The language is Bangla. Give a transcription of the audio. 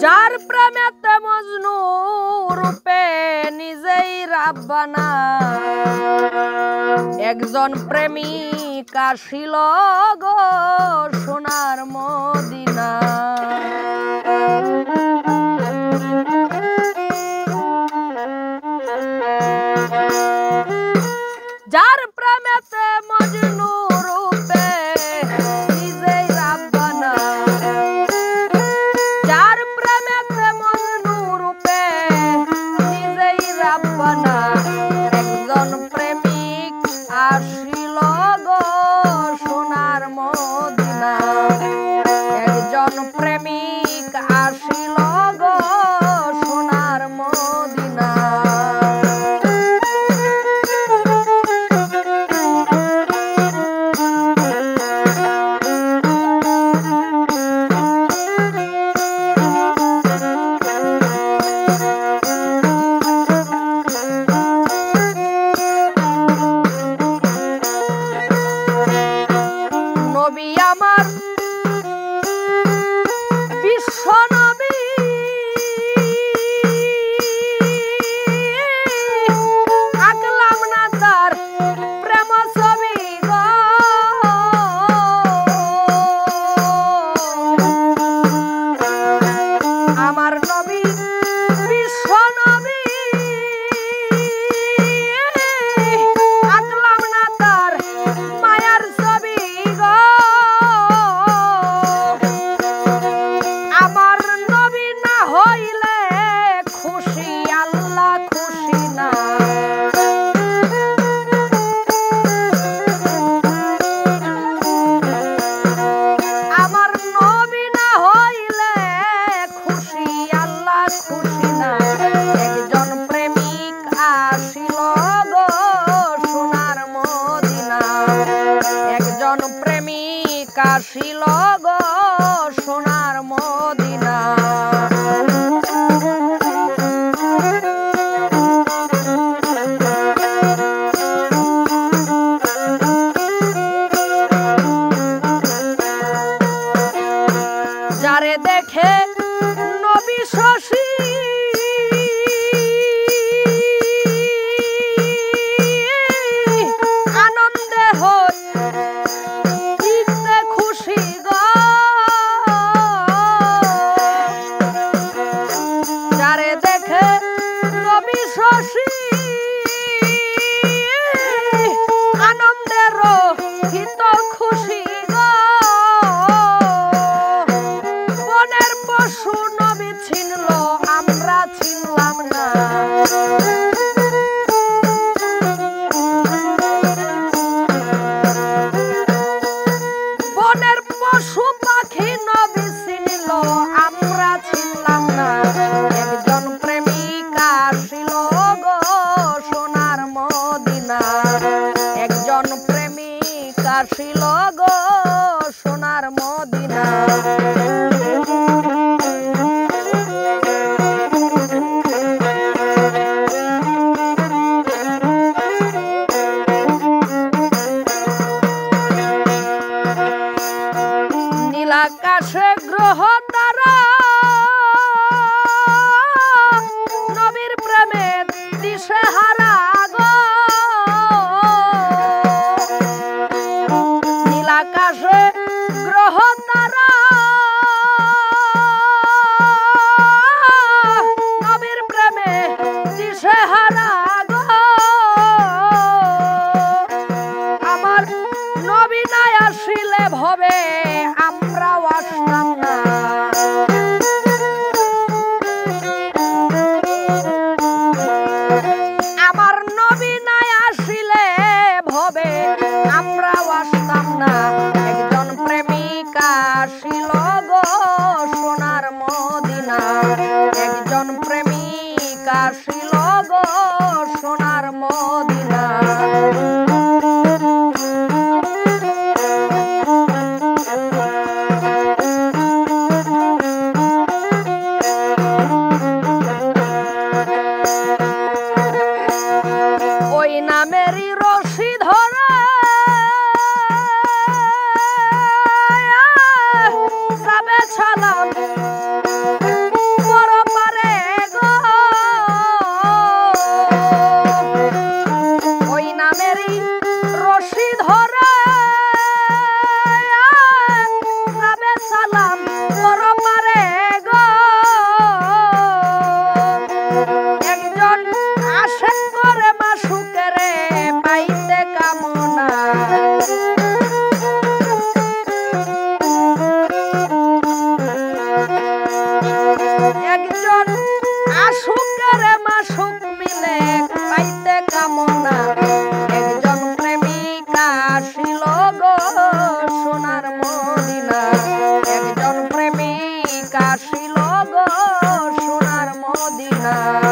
যার প্রেমেতে মজনু রূপে নিজেই রাব্বানা একজন প্রেমিক আসিল গো সোনার মদিনা যার প্রেমেতে মজনু রূপে নিজেই রাব্বানা যার প্রেমেতে মজনু রূপে নিজেই রাব্বানা একজন প্রেমিক আসিল গো সোনার মদিনা একজন প্রেমিক আসিল গো সোনার মদিনা নবী আমার বিশ্ব নবী আঁকলাম না তার প্রেম ছবি গো আমার নবী বিশ্ব নবী আঁকলাম না তার মায়ার ছবি গো আমার নবী না হইলে খুশি আল্লাহ খুশি না আমার নবী না হইলে খুশি আল্লাহ খুশি না একজন প্রেমিক আসিল গো সোনার মদিনা একজন প্রেমিক আসিল গো সোনার মদিনা যারে দেখে নবী শশী আনন্দে হইতে খুশি গো যারে দেখে নবী শশী আনন্দের হিত খুশি গো বনের পশু নবী চিনল আমরা চিনলাম না বনের পশু পাখি নবী চিনল আমরা চিনলাম না একজন প্রেমিক আসিল গো সোনার মদিনা একজন প্রেমিক আসিল গো সোনার মদিনা না